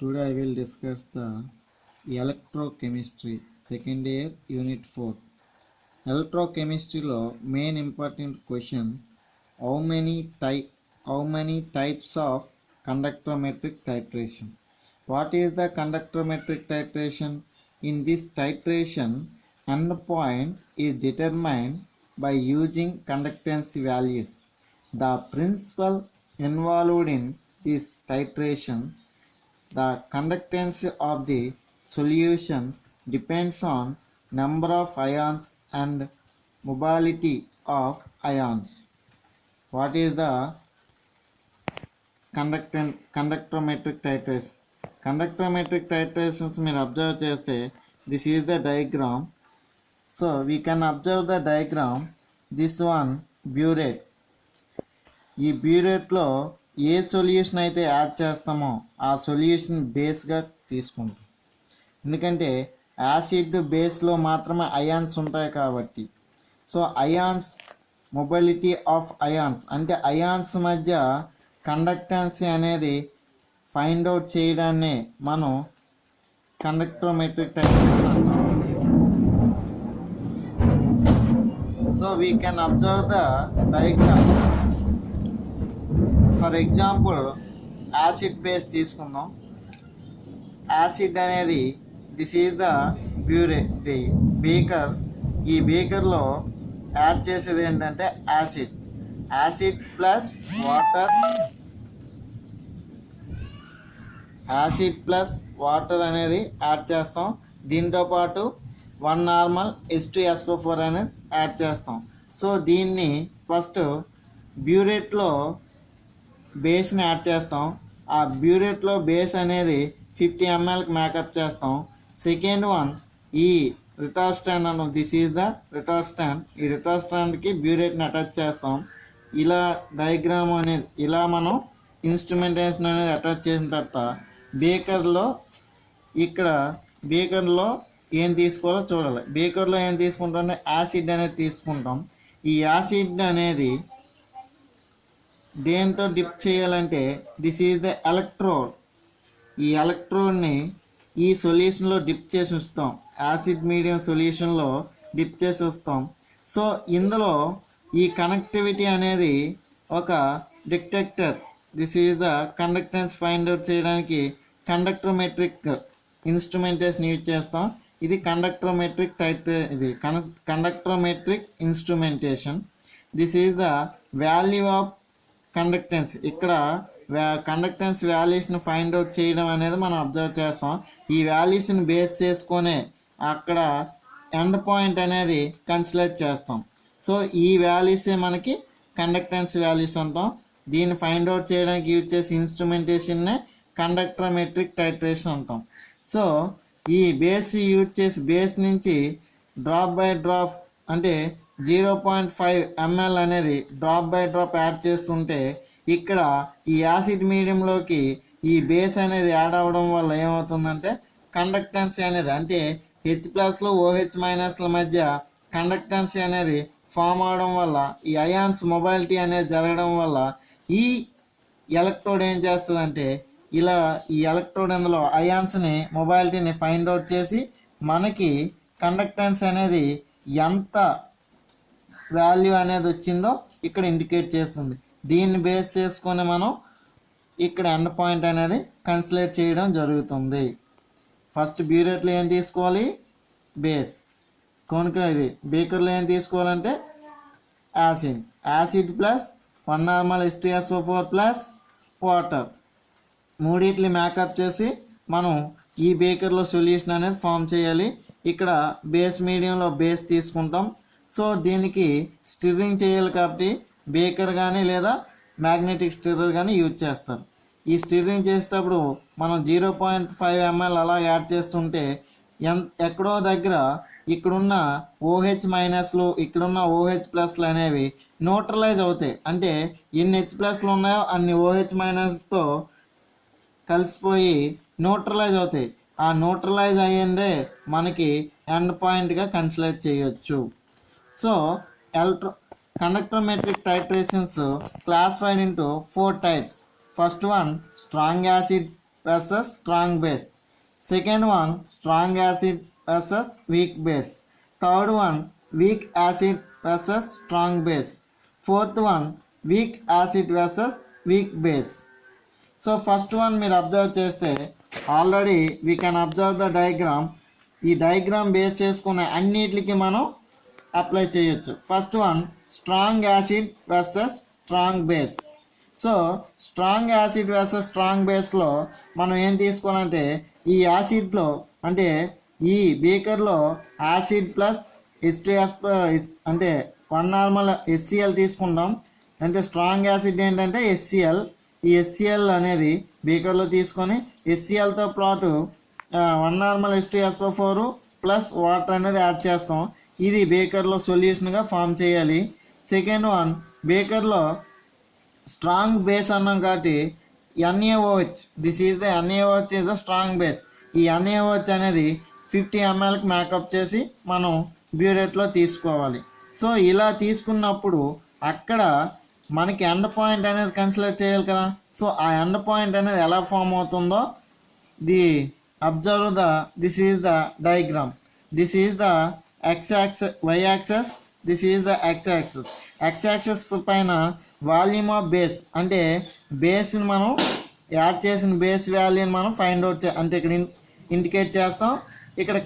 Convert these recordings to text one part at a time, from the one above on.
Today I will discuss the electrochemistry second year unit 4. Electrochemistry lo main important question, how many types of conductometric titration. What is the conductometric titration? In this titration, endpoint is determined by using conductance values. The principle involved in this titration, the conductance of the solution depends on number of ions and mobility of ions. What is the conductometric titration? Conductometric titrations మీరు observe చేస్తే this is the diagram. So we can observe the diagram. This one butyrate. ఈ బ్యూరేట్లో a solution అయితే add చేస్తామో ఆ solution బేస్గా తీసుకుంటాం. ఎందుకంటే acid బేస్లో మాత్రమే అయాన్స్ ఉంటాయి కాబట్టి. So ions mobility of ions అంటే అయాన్స్ మధ్య కండక్టెన్సీ అనేది ఫైండ్ అవుట్ చేయడాన్ని మనం కండక్టోమెట్రిక్ టైట్రేషన్ అంటాం. So we can observe the diagram. For example acid base తీసుకుందాం. యాసిడ్ అనేది this is the burette the beaker. ఈ బేకర్లో యాడ్ చేసేది ఏంటంటే యాసిడ్ ప్లస్ వాటర్ అనేది యాడ్ చేస్తాం. దీంతో పాటు 1 నార్మల్ H2SO4 అనేది యాడ్ చేస్తాం. సో దీన్ని ఫస్ట్ బ్యూరేట్లో బేస్ని యాడ్ చేస్తాం. ఆ బ్యూరేట్లో బేస్ అనేది 50 mlకి మేకప్ చేస్తాం. సెకండ్ వన్ ఈ రిటార్స్టాండ్ అన్న దిస్ ఈజ్ ద రిటార్స్టాండ్. ఈ రిటార్స్టాండ్కి బ్యూరేట్ని అటాచ్ చేస్తాం. ఇలా డయాగ్రామ్ అనేది ఇలా మనం ఇన్స్ట్రుమెంటేషన్ అనేది అటాచ్ చేసిన తర్వాత బేకర్లో ఏం తీసుకోవాలో చూడాలి. బేకర్లో ఏం తీసుకుంటాం అంటే యాసిడ్ అనేది తీసుకుంటాం. ఈ యాసిడ్ అనేది దేంతో డిప్ చేయాలంటే దిస్ ఈజ్ ద ఎలక్ట్రోడ్. ఈ ఎలక్ట్రోడ్ని ఈ సొల్యూషన్లో డిప్ చేసి ఉంచుతాం. యాసిడ్ మీడియం సొల్యూషన్లో డిప్ చేసి వస్తాం. సో ఇందులో ఈ కనెక్టివిటీ అనేది ఒక detector. This is the conductance find out చేయడానికి కండక్టోమెట్రిక్ ఇన్స్ట్రుమెంటేషన్ యూజ్ చేస్తాం. ఇది conductometric instrumentation. This is the value of conductance. ఇక్కడ కండక్టెన్స్ వాల్యూస్ని ఫైండ్ అవుట్ చేయడం అనేది మనం అబ్జర్వ్ చేస్తాం. ఈ వాల్యూస్ని బేస్ చేసుకొని అక్కడ ఎండ్ పాయింట్ అనేది కన్సిడర్ చేస్తాం. సో ఈ వాల్యూసే మనకి కండక్టెన్స్ వాల్యూస్ అంటాం. దీన్ని ఫైండ్ అవుట్ చేయడానికి యూజ్ చేసే ఇన్స్ట్రుమెంటేషన్నే కండక్టోమెట్రిక్ టైట్రేషన్ అంటాం. సో ఈ బేస్ యూజ్ చేసి బేస్ నుంచి డ్రాప్ బై డ్రాప్ అంటే 0.5 ml అనేది డ్రాప్ బై డ్రాప్ యాడ్ చేస్తుంటే ఇక్కడ ఈ యాసిడ్ మీడియంలోకి ఈ బేస్ అనేది యాడ్ అవ్వడం వల్ల ఏమవుతుందంటే కండక్టెన్సీ అనేది అంటే H+లు OH- మధ్య కండక్టెన్సీ అనేది ఫామ్ అవడం వల్ల ఈ అయాన్స్ మొబైలిటీ అనేది జరగడం వల్ల ఈ ఎలక్ట్రోడ్ ఏం చేస్తుందంటే ఇలా ఈ ఎలక్ట్రోడ్ అందులో అయాన్స్ని మొబైలిటీని ఫైండ్ అవుట్ చేసి మనకి కండక్టెన్స్ అనేది ఎంత వాల్యూ అనేది వచ్చిందో ఇక్కడ ఇండికేట్ చేస్తుంది. దీన్ని బేస్ చేసుకొని మనం ఇక్కడ ఎండ్ పాయింట్ అనేది కన్సిడర్ చేయడం జరుగుతుంది. ఫస్ట్ బ్యూరేట్లో ఏం తీసుకోవాలి బేస్. కనుక ఇది బేకర్లో ఏం తీసుకోవాలంటే acid plus 1 normal H2SO4 plus water మూడిట్ని మేకప్ చేసి మనం ఈ బేకర్లో సొల్యూషన్ అనేది ఫామ్ చేయాలి. ఇక్కడ బేస్ మీడియంలో బేస్ తీసుకుంటాం. సో దీనికి స్టిర్రింగ్ చేయాలి కాబట్టి బేకర్ కానీ లేదా మ్యాగ్నెటిక్ స్టిర్రర్ కానీ యూజ్ చేస్తారు. ఈ స్టిర్రింగ్ చేసేటప్పుడు మనం 0.5 ml అలా యాడ్ చేస్తుంటే ఎక్కడో దగ్గర ఇక్కడున్న OH- ఇక్కడున్న OH+ అనేవి న్యూట్రలైజ్ అవుతాయి. అంటే ఎన్ని H+ ఉన్నాయో అన్ని OH- కలిసిపోయి న్యూట్రలైజ్ అవుతాయి. ఆ న్యూట్రలైజ్ అయ్యిందే మనకి ఎండ్ పాయింట్గా కన్సిడర్ చేయొచ్చు. So conductometric titrations classified into 4 types. First one, strong acid versus strong base. Second one, strong acid versus weak base. Third one, weak acid versus strong base. Fourth one, weak acid versus weak base. So first one మీరు observe చేస్తే already we can observe the diagram. ఈ diagram base చేసుకున్న అన్నిటికి మనం apply చేయొచ్చు. First one, strong acid versus strong base. So strong acid versus strong బేస్లో మనం ఏం తీసుకోవాలంటే ఈ యాసిడ్లో అంటే ఈ బీకర్లో యాసిడ్ ప్లస్ H2S అంటే 1 నార్మల్ HCl తీసుకుంటాం. అంటే స్ట్రాంగ్ యాసిడ్ ఏంటంటే HCl. ఈ HCl అనేది బీకర్లో తీసుకొని HClతో పాటు 1 నార్మల్ H2SO4 ప్లస్ వాటర్ అనేది యాడ్ చేస్తాం. ఇది బేకర్లో సొల్యూషన్గా ఫామ్ చేయాలి. సెకండ్ వన్, బేకర్లో స్ట్రాంగ్ బేస్ అన్నాం కాబట్టి NaOH, this is the NaOH is the strong base. ఈ NaOH అనేది 50 mlకి మేకప్ చేసి మనం బ్యూరేట్లో తీసుకోవాలి. సో ఇలా తీసుకున్నప్పుడు అక్కడ మనకి ఎండ్ పాయింట్ అనేది కన్సిడర్ చేయాలి కదా. సో ఆ ఎండ్ పాయింట్ అనేది ఎలా ఫామ్ అవుతుందో observe this is the diagram. This is the y access, this is the x access పైన వాల్యూమ్ ఆఫ్ బేస్ అంటే బేస్ని మనం యాడ్ చేసిన బేస్ వాల్యూని మనం ఫైండ్ అవుట్ అంటే ఇక్కడ ఇండికేట్ చేస్తాం. ఇక్కడ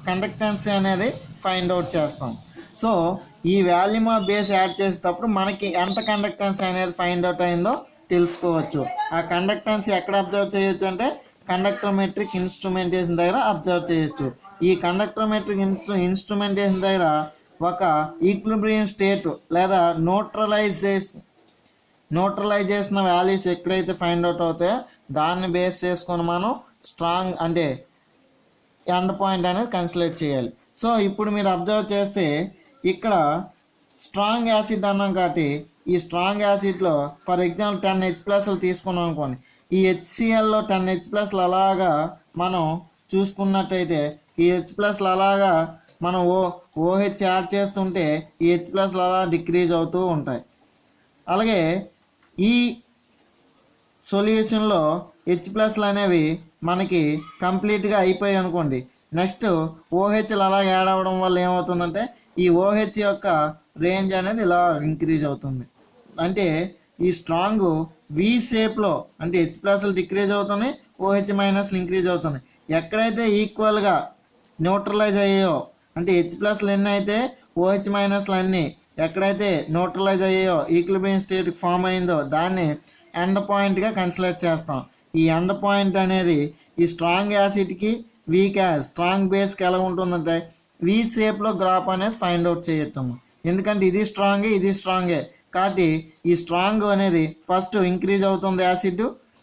కండక్టెన్స్ అనేది ఫైండ్ అవుట్ చేస్తాం. సో ఈ వాల్యూమ్ ఆఫ్ బేస్ యాడ్ చేసేటప్పుడు మనకి ఎంత కండక్టెన్స్ అనేది ఫైండ్ అవుట్ అయిందో తెలుసుకోవచ్చు. ఆ కండక్టెన్స్ ఎక్కడ అబ్జర్వ్ చేయొచ్చు అంటే కండక్టోమెట్రిక్ ఇన్స్ట్రుమెంటేషన్ దగ్గర అబ్జర్వ్ చేయొచ్చు. ఈ కండక్టోమెట్రిక్ ఇన్స్ట్రుమెంటేషన్ దగ్గర ఒక ఈక్విలిబ్రియం స్టేట్ లేదా న్యూట్రలైజేషన్ వాల్యూస్ ఎక్కడైతే ఫైండ్ అవుట్ అవుతాయో దాన్ని బేస్ చేసుకొని మనం స్ట్రాంగ్ అంటే ఎండ్ పాయింట్ అనేది కన్సిడర్ చేయాలి. సో ఇప్పుడు మీరు అబ్జర్వ్ చేస్తే ఇక్కడ స్ట్రాంగ్ యాసిడ్ అన్నాం కాబట్టి ఈ స్ట్రాంగ్ యాసిడ్లో ఫర్ ఎగ్జాంపుల్ 10H+ తీసుకున్నాం అనుకోండి. ఈ HClలో 10H+ అలాగా మనం చూసుకున్నట్టయితే ఈ H+ అలాగా మనం OH యాడ్ చేస్తుంటే ఈ H+ అలా డిక్రీజ్ అవుతూ ఉంటాయి. అలాగే ఈ సొల్యూషన్లో H+ అనేవి మనకి కంప్లీట్గా అయిపోయాయి అనుకోండి. నెక్స్ట్ OHలు అలా యాడ్ అవ్వడం వల్ల ఏమవుతుందంటే ఈ OH యొక్క రేంజ్ అనేది ఇలా ఇంక్రీజ్ అవుతుంది. అంటే ఈ స్ట్రాంగ్ V షేప్లో అంటే H+ డిక్రీజ్ అవుతున్నాయి, OH- ఇంక్రీజ్ అవుతున్నాయి. ఎక్కడైతే ఈక్వల్గా న్యూట్రలైజ్ అయ్యాయో అంటే H+ ఎన్ని అయితే OH- అన్నీ ఎక్కడైతే న్యూట్రలైజ్ అయ్యాయో ఈక్విలిబ్రియం స్టేట్ ఫామ్ అయిందో దాన్ని ఎండ్ పాయింట్గా కన్సిడర్ చేస్తాం. ఈ ఎండ్ పాయింట్ అనేది ఈ స్ట్రాంగ్ యాసిడ్కి స్ట్రాంగ్ బేస్కి ఎలా ఉంటుందంటే V షేప్లో గ్రాఫ్ అనేది ఫైండ్ అవుట్ చేయటము. ఎందుకంటే ఇది స్ట్రాంగే కాబట్టి ఈ స్ట్రాంగ్ అనేది ఫస్ట్ ఇంక్రీజ్ అవుతుంది యాసిడ్,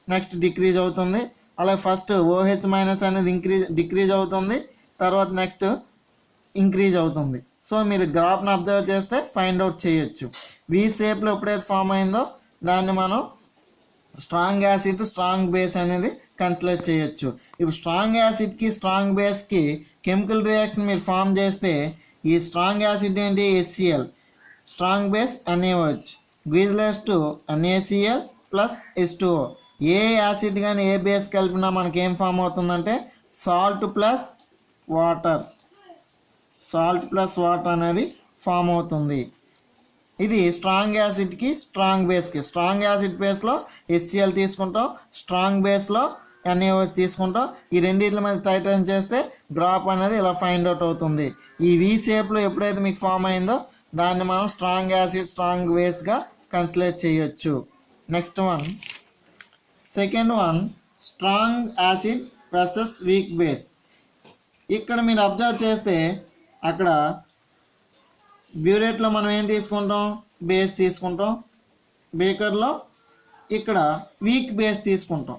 నెక్స్ట్ డిక్రీజ్ అవుతుంది. అలాగే ఫస్ట్ OH- అనేది డిక్రీజ్ అవుతుంది, తర్వాత నెక్స్ట్ ఇంక్రీజ్ అవుతుంది. సో మీరు గ్రాఫ్ని అబ్జర్వ్ చేస్తే ఫైండ్ అవుట్ చేయొచ్చు. V షేప్లో ఎప్పుడైతే ఫామ్ అయిందో దాన్ని మనం స్ట్రాంగ్ యాసిడ్ స్ట్రాంగ్ బేస్ అనేది కన్సిడర్ చేయొచ్చు. ఇప్పుడు స్ట్రాంగ్ యాసిడ్కి స్ట్రాంగ్ బేస్కి కెమికల్ రియాక్షన్ మీరు ఫామ్ చేస్తే ఈ స్ట్రాంగ్ యాసిడ్ ఏంటి HCl, strong base NaOH gives to NaCl plus H2O. ఏ యాసిడ్ కానీ ఏ బేస్ కలిపినా మనకి ఏం ఫామ్ అవుతుందంటే సాల్ట్ ప్లస్ వాటర్ అనేది ఫామ్ అవుతుంది. ఇది స్ట్రాంగ్ యాసిడ్కి స్ట్రాంగ్ బేస్కి. స్ట్రాంగ్ యాసిడ్ బేస్లో HCl తీసుకుంటాం, స్ట్రాంగ్ బేస్లో NaOH తీసుకుంటాం. ఈ రెండింటి మీద టైట్రేషన్ చేస్తే గ్రాఫ్ అనేది ఇలా ఫైండ్ అవుట్ అవుతుంది. ఈ V షేప్లో ఎప్పుడైతే మీకు ఫామ్ అయిందో దాన్ని మనం స్ట్రాంగ్ యాసిడ్ స్ట్రాంగ్ బేస్గా కన్సిడర్ చేయొచ్చు. Next one, second one, strong acid versus weak base. ఇక్కడ మీరు అబ్జర్వ్ చేస్తే అక్కడ బ్యూరేట్లో మనం ఏం తీసుకుంటాం, బేస్ తీసుకుంటాం. బేకర్లో ఇక్కడ వీక్ బేస్ తీసుకుంటాం.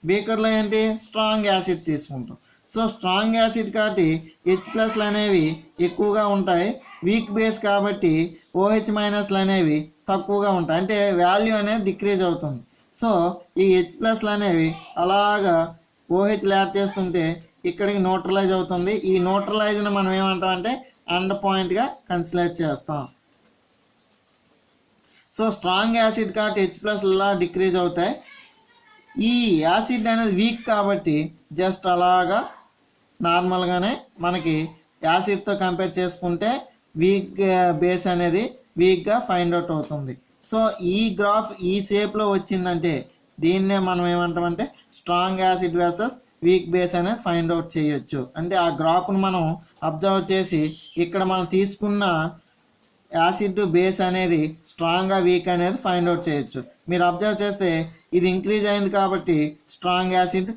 బేకర్లో ఏంటి స్ట్రాంగ్ యాసిడ్ తీసుకుంటాం. సో స్ట్రాంగ్ యాసిడ్ కాబట్టి H+ అనేవి ఎక్కువగా ఉంటాయి, వీక్ బేస్ కాబట్టి OH- అనేవి తక్కువగా ఉంటాయి. అంటే వాల్యూ అనేది డిక్రీజ్ అవుతుంది. సో ఈ H+ అనేవి అలాగా OHలు యాడ్ చేస్తుంటే ఇక్కడికి న్యూట్రలైజ్ అవుతుంది. ఈ న్యూట్రలైజ్ని మనం ఏమంటాం అంటే ఎండ్ పాయింట్గా కన్సిడర్ చేస్తాం. సో స్ట్రాంగ్ యాసిడ్ కాబట్టి H+ ఇలా డిక్రీజ్ అవుతాయి, ఈ యాసిడ్ అనేది వీక్ కాబట్టి జస్ట్ అలాగా నార్మల్గానే మనకి యాసిడ్తో కంపేర్ చేసుకుంటే వీక్ బేస్ అనేది వీక్గా ఫైండ్ అవుట్ అవుతుంది. సో ఈ గ్రాఫ్ ఈ షేప్లో వచ్చిందంటే దీన్నే మనం ఏమంటామంటే strong acid versus weak base అనేది ఫైండ్ అవుట్ చేయొచ్చు. అంటే ఆ గ్రాఫ్ను మనం అబ్జర్వ్ చేసి ఇక్కడ మనం తీసుకున్న యాసిడ్ బేస్ అనేది స్ట్రాంగ్గా వీక్ అనేది ఫైండ్ అవుట్ చేయొచ్చు. మీరు అబ్జర్వ్ చేస్తే ఇది ఇంక్రీజ్ అయింది కాబట్టి స్ట్రాంగ్ యాసిడ్,